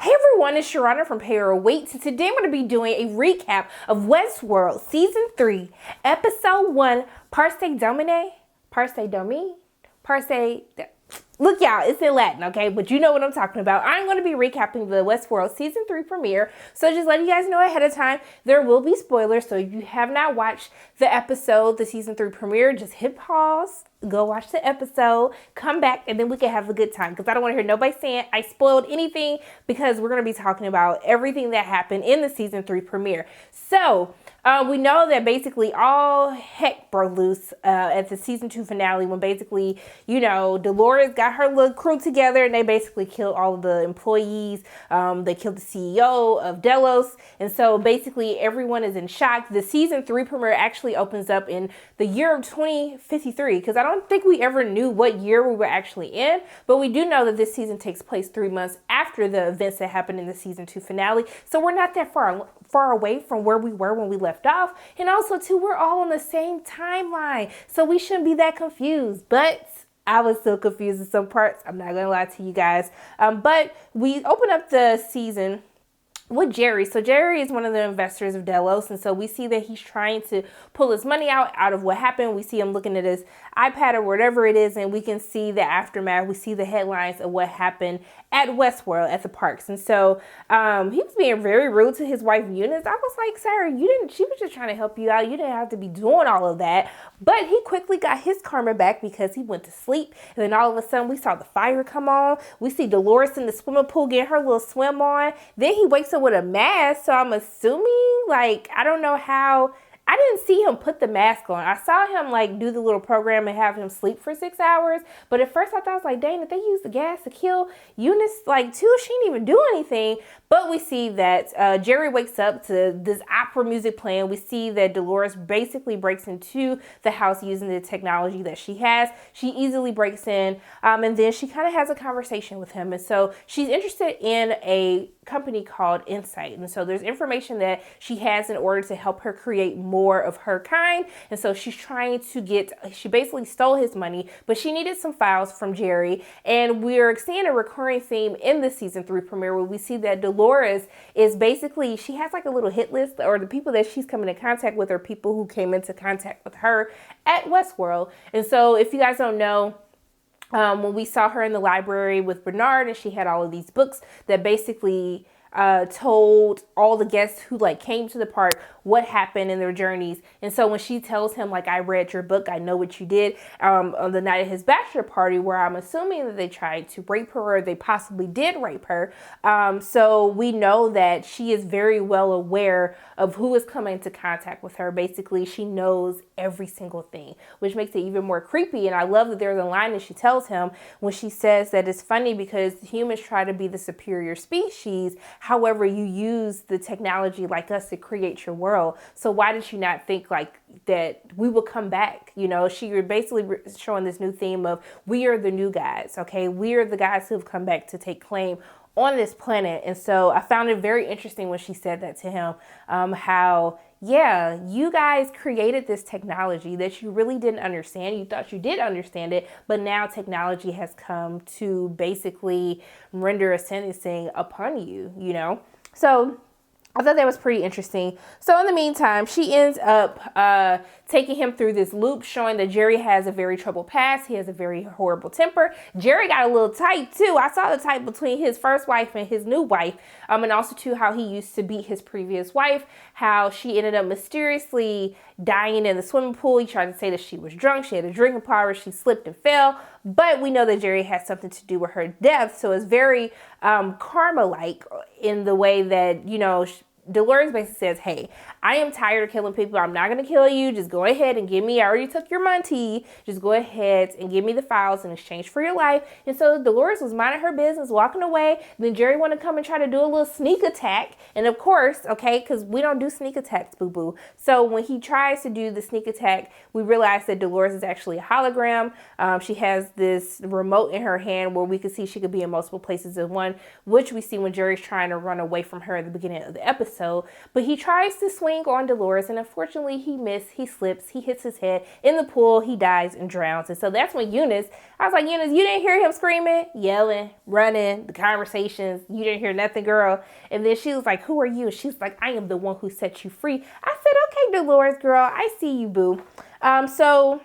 Hey everyone, it's Sharana from Pay or Wait. So today I'm going to be doing a recap of Westworld Season 3, Episode 1, Parce Domine? Parce Domi? Parce... Look, y'all, it's in Latin, okay? But you know what I'm talking about. I'm going to be recapping the Westworld Season 3 premiere. So just letting you guys know ahead of time, there will be spoilers. So if you have not watched the episode, the Season 3 premiere, just hit pause, go watch the episode, come back, and then we can have a good time. Because I don't want to hear nobody saying I spoiled anything, because we're going to be talking about everything that happened in the Season 3 premiere. So... we know that basically all heck broke loose at the Season 2 finale when basically, you know, Dolores got her little crew together and they basically killed all of the employees. They killed the CEO of Delos. And so basically everyone is in shock. The Season 3 premiere actually opens up in the year of 2053, because I don't think we ever knew what year we were actually in. But we do know that this season takes place 3 months after the events that happened in the Season 2 finale. So we're not that far away from where we were when we left off. And also too, we're all on the same timeline, so we shouldn't be that confused. But I was still confused in some parts, I'm not gonna lie to you guys. But we open up the season with Jerry. So Jerry is one of the investors of Delos, and so we see that he's trying to pull his money out of what happened. We see him looking at his iPad or whatever it is, and we can see the aftermath. We see the headlines of what happened at Westworld at the parks. And so he was being very rude to his wife Eunice. I was like, sir, she was just trying to help you out. You didn't have to be doing all of that. But he quickly got his karma back because he went to sleep. And then all of a sudden we saw the fire come on. We see Dolores in the swimming pool getting her little swim on. Then he wakes up with a mask. So I'm assuming, like, I don't know how. I didn't see him put the mask on. I saw him like do the little program and have him sleep for 6 hours. But at first I thought, I was like, dang, if they use the gas to kill Eunice, like, too, she didn't even do anything. But we see that Jerry wakes up to this opera music playing. We see that Dolores basically breaks into the house using the technology that she has. She easily breaks in, and then she kind of has a conversation with him. And so she's interested in a company called Insight. And so there's information that she has in order to help her create more of her kind. And so she's trying to she basically stole his money, but she needed some files from Jerry. And we're seeing a recurring theme in the Season 3 premiere where we see that Dolores is basically, she has like a little hit list, or the people that she's coming in contact with are people who came into contact with her at Westworld. And so if you guys don't know, when we saw her in the library with Bernard, and she had all of these books that basically told all the guests who like came to the park what happened in their journeys. And so when she tells him, like, I read your book, I know what you did, on the night of his bachelor party, where I'm assuming that they tried to rape her, or they possibly did rape her. So we know that she is very well aware of who is coming into contact with her. Basically, she knows every single thing, which makes it even more creepy. And I love that there's a line that she tells him when she says that it's funny because humans try to be the superior species. However, you use the technology like us to create your world. So why did you not think like that we will come back? You know, she basically showing this new theme of we are the new guys. Okay, we are the guys who have come back to take claim on this planet. And so I found it very interesting when she said that to him, how, yeah, you guys created this technology that you really didn't understand. You thought you did understand it, but now technology has come to basically render a sentencing upon you, you know? So I thought that was pretty interesting. So in the meantime, she ends up taking him through this loop, showing that Jerry has a very troubled past. He has a very horrible temper. Jerry got a little tight too. I saw the tight between his first wife and his new wife. And also too, how he used to beat his previous wife, how she ended up mysteriously dying in the swimming pool. He tried to say that she was drunk. She had a drinking problem. She slipped and fell. But we know that Jerry has something to do with her death. So it's very karma-like in the way that, you know, Dolores basically says, hey, I am tired of killing people. I'm not going to kill you. Just go ahead and give me, I already took your money. Just go ahead and give me the files in exchange for your life. And so Dolores was minding her business, walking away. Then Jerry wanted to come and try to do a little sneak attack. And of course, okay, because we don't do sneak attacks, boo-boo. So when he tries to do the sneak attack, we realize that Dolores is actually a hologram. She has this remote in her hand where we can see she could be in multiple places at one, which we see when Jerry's trying to run away from her at the beginning of the episode. But he tries to swing swing on Dolores, and unfortunately he slips, he hits his head in the pool, he dies and drowns. And so that's when I was like, Eunice, you didn't hear him screaming, yelling, running, the conversations, you didn't hear nothing, girl. And then she was like, who are you? She was like, I am the one who set you free. I said, okay, Dolores, girl, I see you, boo. So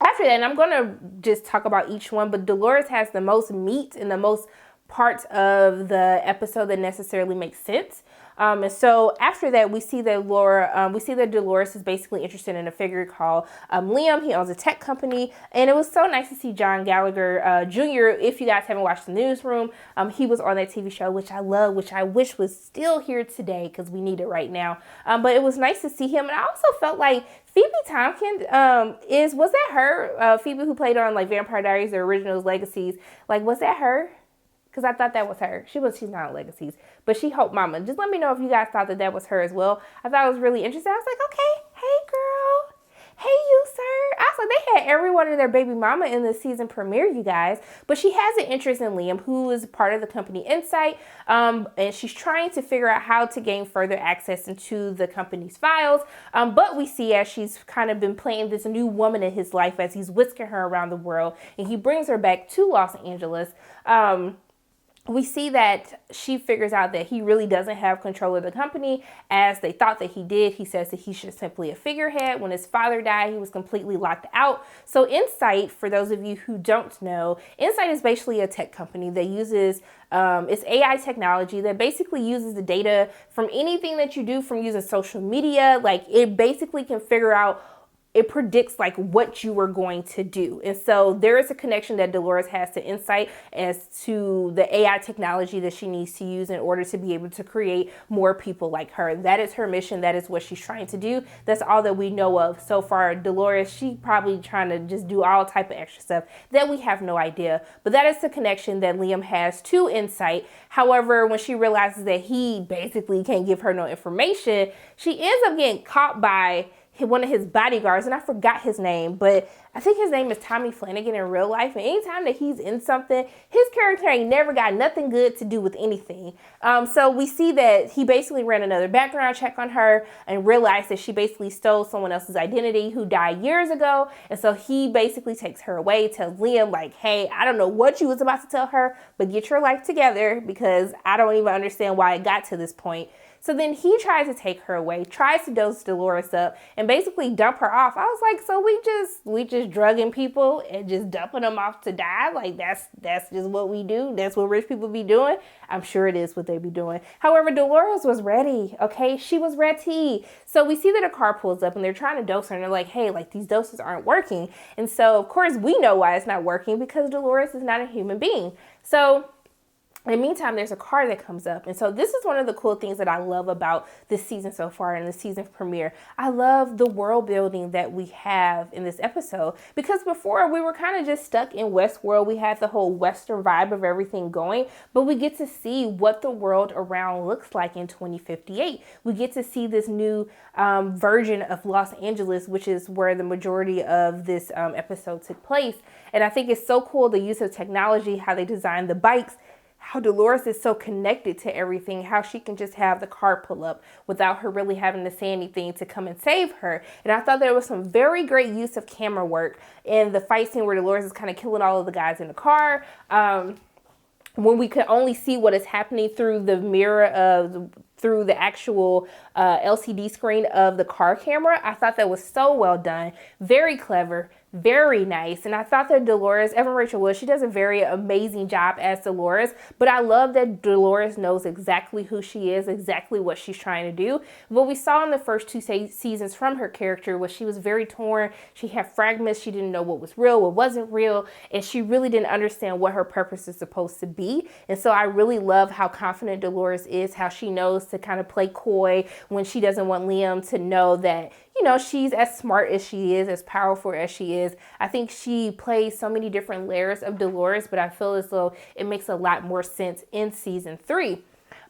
after that, and I'm going to just talk about each one, but Dolores has the most meat and the most parts of the episode that necessarily make sense. And so after that, we see that Dolores is basically interested in a figure called Liam. He owns a tech company, and it was so nice to see John Gallagher Jr. If you guys haven't watched The Newsroom, he was on that TV show, which I love, which I wish was still here today because we need it right now. But it was nice to see him, and I also felt like Phoebe Tompkins was that her? Phoebe, who played on like Vampire Diaries, the originals, Legacies. Like, was that her? Because I thought that was her. She's not on Legacies, but she Hope Mama. Just let me know if you guys thought that was her as well. I thought it was really interesting. I was like, okay, hey girl, hey you sir. I was like, they had everyone and their baby mama in the season premiere, you guys. But she has an interest in Liam, who is part of the company Insight, and she's trying to figure out how to gain further access into the company's files. But we see as she's kind of been playing this new woman in his life as he's whisking her around the world, and he brings her back to Los Angeles. We see that she figures out that he really doesn't have control of the company as they thought that he did. He says that he's just simply a figurehead. When his father died, he was completely locked out. So Insight, for those of you who don't know, Insight is basically a tech company that uses it's AI technology that basically uses the data from anything that you do, from using social media. Like, it basically can figure out, it predicts like what you are going to do. And so there is a connection that Dolores has to Insight as to the AI technology that she needs to use in order to be able to create more people like her. That is her mission. That is what she's trying to do. That's all that we know of so far. Dolores, she probably trying to just do all type of extra stuff that we have no idea. But that is the connection that Liam has to Insight. However, when she realizes that he basically can't give her no information, she ends up getting caught by one of his bodyguards, and I forgot his name, but I think his name is Tommy Flanagan in real life. And anytime that he's in something, his character ain't never got nothing good to do with anything. So we see that he basically ran another background check on her and realized that she basically stole someone else's identity who died years ago. And so he basically takes her away, tells Liam like, hey, I don't know what you was about to tell her, but get your life together because I don't even understand why it got to this point. So then he tries to take her away, tries to dose Dolores up, and basically dump her off. I was like, so we just drugging people and just dumping them off to die? Like, that's just what we do? That's what rich people be doing? I'm sure it is what they be doing. However, Dolores was ready, okay? She was ready. So we see that a car pulls up and they're trying to dose her, and they're like, hey, like, these doses aren't working. And so, of course, we know why it's not working, because Dolores is not a human being. So in the meantime, there's a car that comes up. And so this is one of the cool things that I love about this season so far in the season premiere. I love the world building that we have in this episode, because before we were kind of just stuck in Westworld. We had the whole Western vibe of everything going, but we get to see what the world around looks like in 2058. We get to see this new version of Los Angeles, which is where the majority of this episode took place. And I think it's so cool, the use of technology, how they designed the bikes, how Dolores is so connected to everything, how she can just have the car pull up without her really having to say anything to come and save her. And I thought there was some very great use of camera work in the fight scene where Dolores is kind of killing all of the guys in the car. When we could only see what is happening through the mirror of through the actual LCD screen of the car camera. I thought that was so well done, very clever, very nice. And I thought that Dolores, Evan Rachel Wood, she does a very amazing job as Dolores, but I love that Dolores knows exactly who she is, exactly what she's trying to do. What we saw in the first two seasons from her character was she was very torn. She had fragments. She didn't know what was real, what wasn't real, and she really didn't understand what her purpose is supposed to be. And so I really love how confident Dolores is, how she knows to kind of play coy when she doesn't want Liam to know that, you know, she's as smart as she is, as powerful as she is. I think she plays so many different layers of Dolores, but I feel as though it makes a lot more sense in season 3.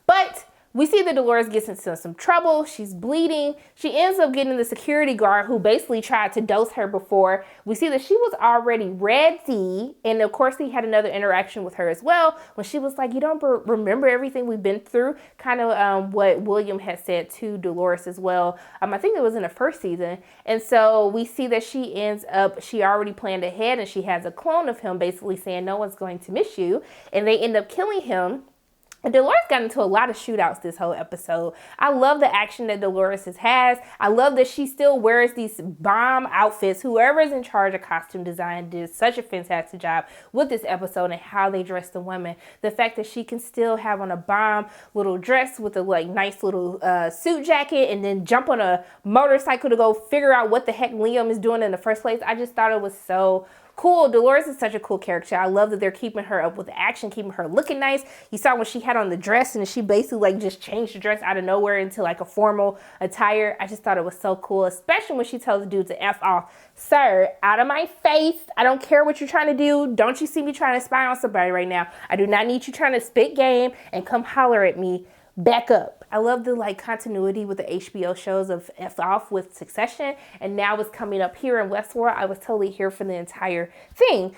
But we see that Dolores gets into some trouble. She's bleeding. She ends up getting the security guard who basically tried to dose her before. We see that she was already ready. And of course, he had another interaction with her as well when she was like, you don't remember everything we've been through? Kind of what William had said to Dolores as well. I think it was in the first season. And so we see that she ends up, she already planned ahead and she has a clone of him basically saying, no one's going to miss you. And they end up killing him. And Dolores got into a lot of shootouts this whole episode. I love the action that Dolores has. I love that she still wears these bomb outfits. Whoever is in charge of costume design did such a fantastic job with this episode and how they dress the women. The fact that she can still have on a bomb little dress with a nice little suit jacket and then jump on a motorcycle to go figure out what the heck Liam is doing in the first place. I just thought it was so cool. Dolores is such a cool character. I love that they're keeping her up with the action, keeping her looking nice. You saw when she had on the dress and she basically just changed the dress out of nowhere into a formal attire. I just thought it was so cool, especially when she tells the dude to F off. Sir, out of my face. I don't care what you're trying to do. Don't you see me trying to spy on somebody right now? I do not need you trying to spit game and come holler at me. Back up. I love the continuity with the HBO shows of F Off with Succession, and now it's coming up here in Westworld. I was totally here for the entire thing.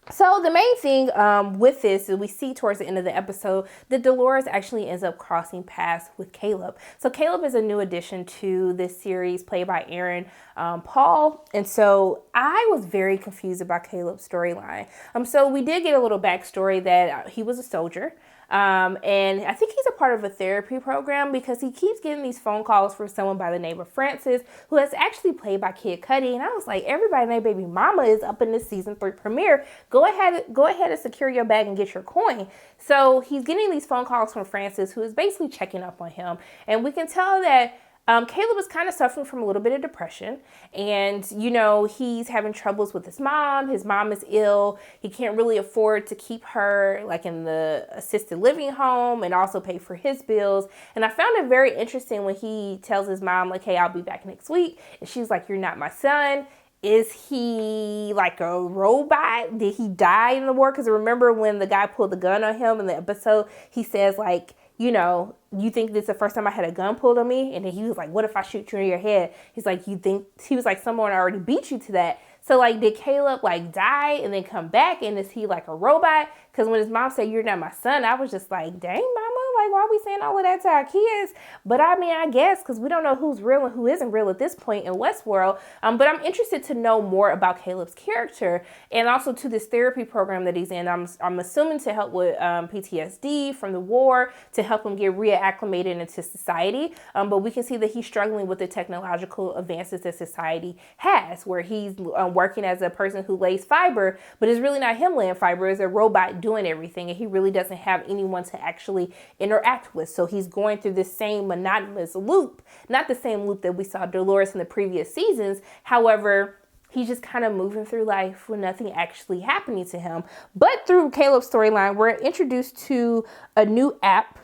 So the main thing with this is we see towards the end of the episode that Dolores actually ends up crossing paths with Caleb. So Caleb is a new addition to this series played by Aaron Paul. And so I was very confused about Caleb's storyline. So we did get a little backstory that he was a soldier. And I think he's a part of a therapy program because he keeps getting these phone calls from someone by the name of Francis, who is actually played by Kid Cudi. And I was like, everybody named Baby Mama is up in this season 3 premiere. Go ahead and secure your bag and get your coin. So he's getting these phone calls from Francis, who is basically checking up on him. And we can tell that Caleb is kind of suffering from a little bit of depression, and he's having troubles with his mom. His mom is ill. He can't really afford to keep her in the assisted living home and also pay for his bills. And I found it very interesting when he tells his mom hey, I'll be back next week. And she's like, you're not my son. Is he a robot? Did he die in the war? Because remember when the guy pulled the gun on him in the episode, he says you think this is the first time I had a gun pulled on me? And then he was like, what if I shoot you in your head? He's like, he was like, someone already beat you to that. So did Caleb die and then come back? And is he a robot? Because when his mom said, you're not my son, I was just like, dang, mama, why are we saying all of that to our kids? But I guess because we don't know who's real and who isn't real at this point in Westworld. But I'm interested to know more about Caleb's character and also to this therapy program that he's in. I'm assuming to help with PTSD from the war, to help him get reacclimated into society. But we can see that he's struggling with the technological advances that society has, where he's working as a person who lays fiber, but it's really not him laying fiber, it's a robot doing everything, and he really doesn't have anyone to actually interact with. So he's going through this same monotonous loop, not the same loop that we saw Dolores in the previous seasons. However, he's just kind of moving through life with nothing actually happening to him. But through Caleb's storyline, we're introduced to a new app.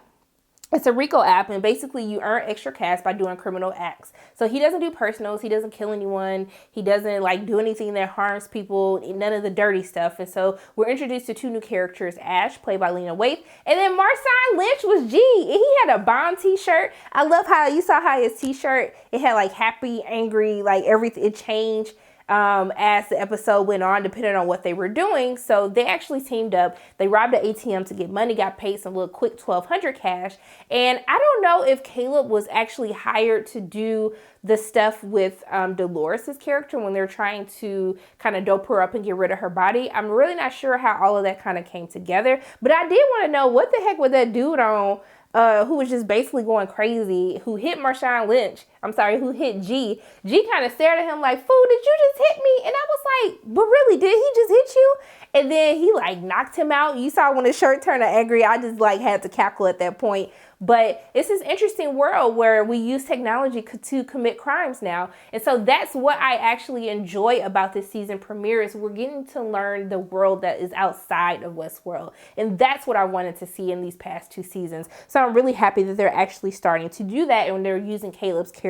It's a RICO app, and basically you earn extra cash by doing criminal acts. So he doesn't do personals, he doesn't kill anyone, he doesn't do anything that harms people, none of the dirty stuff. And so we're introduced to 2 new characters, Ash, played by Lena Waithe, and then Marshawn Lynch was G. And he had a Bond t-shirt. I love how you saw how his t-shirt, it had happy, angry, everything, it changed as the episode went on, depending on what they were doing. So they actually teamed up. They robbed an ATM to get money, got paid some little quick $1,200 cash. And I don't know if Caleb was actually hired to do the stuff with Dolores' character when they're trying to kind of dope her up and get rid of her body. I'm really not sure how all of that kind of came together. But I did want to know what the heck was that dude on who was just basically going crazy, who hit Marshawn Lynch. Who hit G. G kind of stared at him like, fool, did you just hit me? And I was like, but really, did he just hit you? And then he knocked him out. You saw when his shirt turned angry, I just had to cackle at that point. But it's this interesting world where we use technology to commit crimes now. And so that's what I actually enjoy about this season premiere, is we're getting to learn the world that is outside of Westworld. And that's what I wanted to see in these past 2 seasons. So I'm really happy that they're actually starting to do that, and they're using Caleb's character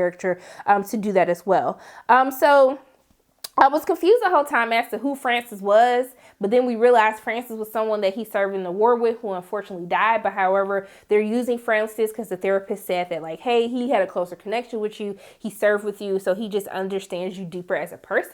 to do that as well. So I was confused the whole time as to who Francis was, but then we realized Francis was someone that he served in the war with who unfortunately died. But however, they're using Francis because the therapist said that, like, hey, he had a closer connection with you. He served with you, so he just understands you deeper as a person.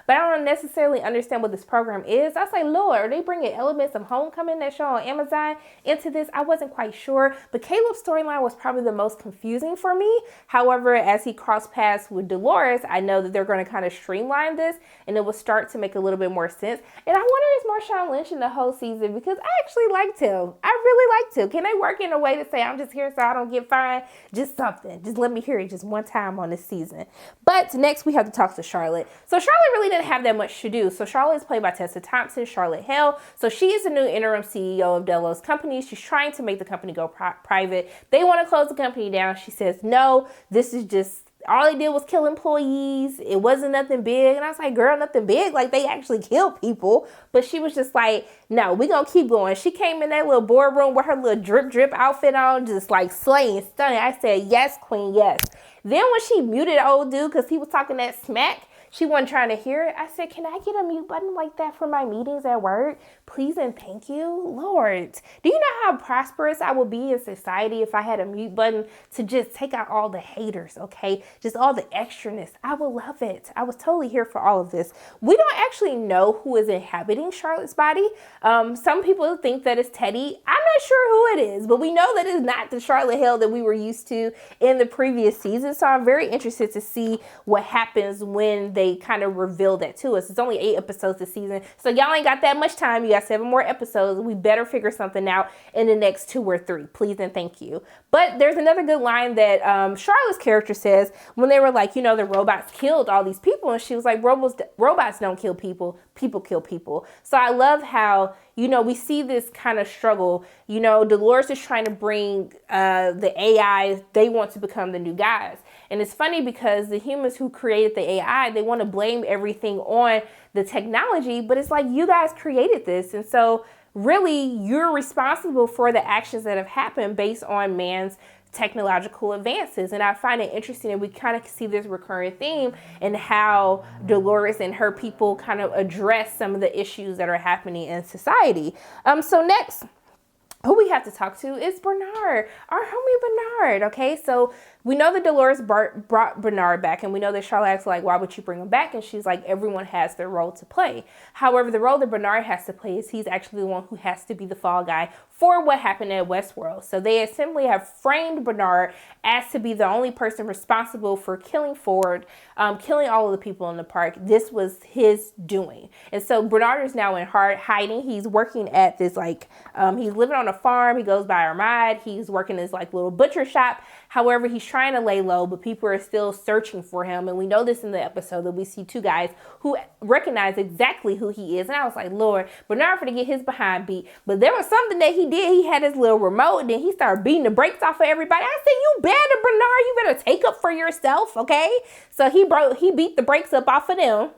But I don't necessarily understand what this program is. I was like, Lord, are they bringing elements of Homecoming that show on Amazon into this? I wasn't quite sure. But Caleb's storyline was probably the most confusing for me. However, as he crossed paths with Dolores, I know that they're going to kind of streamline this and it will start to make a little bit more sense. And I wonder, is Marshawn Lynch in the whole season? Because I actually liked him. I really liked him. Can they work in a way to say, I'm just here so I don't get fined? Just something. Just let me hear it just one time on this season. But next we have to talk to Charlotte. So Charlotte really didn't have that much to do. So Charlotte is played by Tessa Thompson, Charlotte Hale. So she is the new interim CEO of Delos Company. She's trying to make the company go private. They want to close the company down. She says, no, this is just, all they did was kill employees. It wasn't nothing big. And I was like, girl, nothing big. Like, they actually killed people. But she was just like, no, we gonna keep going. She came in that little boardroom with her little drip outfit on, just like slaying, stunning. I said, yes, queen, yes. Then when she muted old dude because he was talking that smack, she wasn't trying to hear it. I said, can I get a mute button like that for my meetings at work? Please and thank you. Lord, do you know how prosperous I would be in society if I had a mute button to just take out all the haters, okay? Just all the extraness. I would love it. I was totally here for all of this. We don't actually know who is inhabiting Charlotte's body. Some people think that it's Teddy. I'm not sure who it is, but we know that it's not the Charlotte Hale that we were used to in the previous season. So I'm very interested to see what happens when they kind of reveal that to us. It's only 8 episodes this season, so y'all ain't got that much time. You got 7 more episodes. We better figure something out in the next 2 or 3, please and thank you. But there's another good line that Charlotte's character says when they were like, you know, the robots killed all these people, and she was like, robots don't kill people, people kill people. So I love how, you know, we see this kind of struggle. You know, Dolores is trying to bring the AI, they want to become the new guys. And it's funny because the humans who created the AI, they want to blame everything on the technology, but it's like, you guys created this. And so really you're responsible for the actions that have happened based on man's technological advances. And I find it interesting that we kind of see this recurring theme in how Dolores and her people kind of address some of the issues that are happening in society. So next, who we have to talk to is Bernard, our homie Bernard. Okay, so we know that Dolores brought Bernard back, and we know that Charlotte asked, like, why would you bring him back? And she's like, everyone has their role to play. However, the role that Bernard has to play is he's actually the one who has to be the fall guy for what happened at Westworld. So they simply have framed Bernard as to be the only person responsible for killing Ford, killing all of the people in the park. This was his doing. And so Bernard is now in hiding. He's working at this, like, he's living on a farm. He goes by Armide. He's working this, like, little butcher shop. However, he's trying to lay low, but people are still searching for him. And we know this in the episode that we see 2 guys who recognize exactly who he is. And I was like, Lord, Bernard for to get his behind beat. But there was something that he did. He had his little remote, and then he started beating the brakes off of everybody. I said, you better, Bernard, you better take up for yourself, okay? So he beat the brakes up off of them.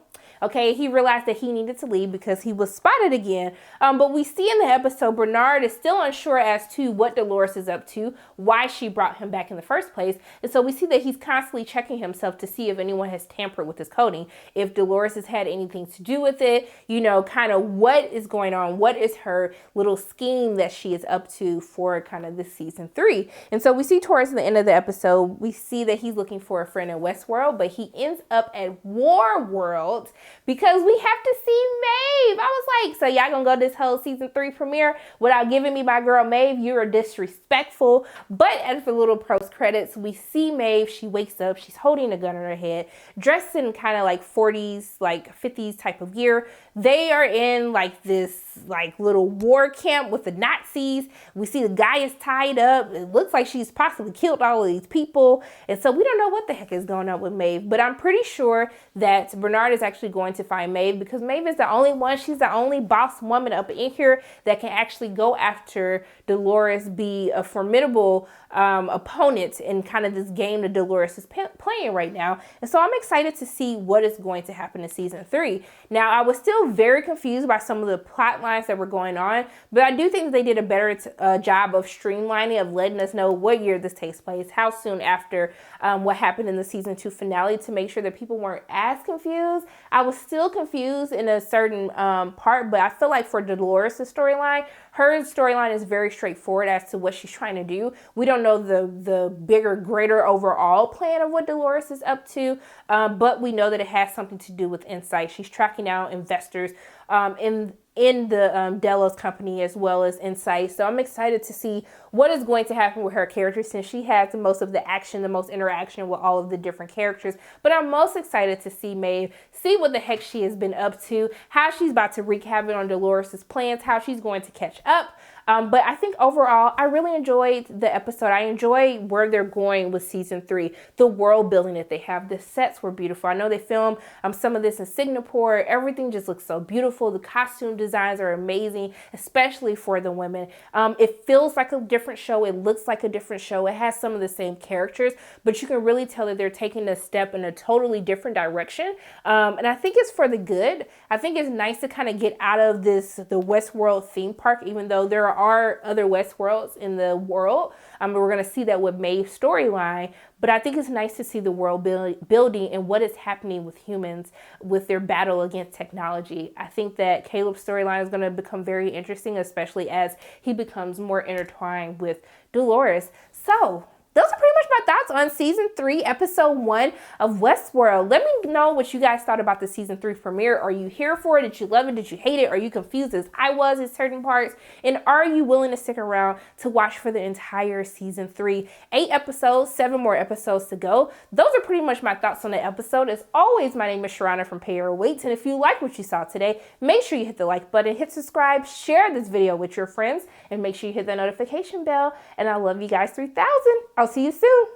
Okay, he realized that he needed to leave because he was spotted again. But we see in the episode, Bernard is still unsure as to what Dolores is up to, why she brought him back in the first place. And so we see that he's constantly checking himself to see if anyone has tampered with his coding, if Dolores has had anything to do with it, you know, kind of what is going on, what is her little scheme that she is up to for kind of this season 3. And so we see towards the end of the episode, we see that he's looking for a friend in Westworld, but he ends up at Warworld, because we have to see Maeve. I was like, so y'all gonna go this whole season 3 premiere without giving me my girl Maeve? You are disrespectful. But as for little post credits, we see Maeve. She wakes up. She's holding a gun in her head, dressed in kind of like 40s, like 50s type of gear. They are in like this like little war camp with the Nazis. We see the guy is tied up. It looks like she's possibly killed all of these people. And so we don't know what the heck is going on with Maeve, but I'm pretty sure that Bernard is actually going to find Maeve, because Maeve is the only one. She's the only boss woman up in here that can actually go after Dolores, be a formidable opponent in kind of this game that Dolores is playing right now. And so I'm excited to see what is going to happen in season 3. Now, I was still still very confused by some of the plot lines that were going on, but I do think that they did a better job of streamlining, of letting us know what year this takes place, how soon after what happened in the season 2 finale, to make sure that people weren't as confused. I was still confused in a certain part, but I feel like for Dolores' storyline, her storyline is very straightforward as to what she's trying to do. We don't know the bigger, greater overall plan of what Dolores is up to, but we know that it has something to do with insight. She's tracking down investors in the Delos company as well as Insight. So I'm excited to see what is going to happen with her character, since she has the most of the action, the most interaction with all of the different characters. But I'm most excited to see Maeve, see what the heck she has been up to, how she's about to wreak havoc on Dolores' plans, how she's going to catch up. But I think overall, I really enjoyed the episode. I enjoy where they're going with season 3, the world building that they have. The sets were beautiful. I know they filmed some of this in Singapore. Everything just looks so beautiful. The costume designs are amazing, especially for the women. It feels like a different show. It looks like a different show. It has some of the same characters, but you can really tell that they're taking a step in a totally different direction. And I think it's for the good. I think it's nice to kind of get out of the Westworld theme park, even though there are other Westworlds in the world. We're going to see that with Maeve's storyline, but I think it's nice to see the world building and what is happening with humans with their battle against technology. I think that Caleb's storyline is going to become very interesting, especially as he becomes more intertwined with Dolores. So those are pretty much my thoughts on season 3, episode 1 of Westworld. Let me know what you guys thought about the season 3 premiere. Are you here for it? Did you love it? Did you hate it? Are you confused as I was in certain parts? And are you willing to stick around to watch for the entire season 3? 8 episodes, 7 more episodes to go. Those are pretty much my thoughts on the episode. As always, my name is Sharana from Pay Or Waits. And if you like what you saw today, make sure you hit the like button, hit subscribe, share this video with your friends, and make sure you hit the notification bell. And I love you guys 3000. I'll see you soon.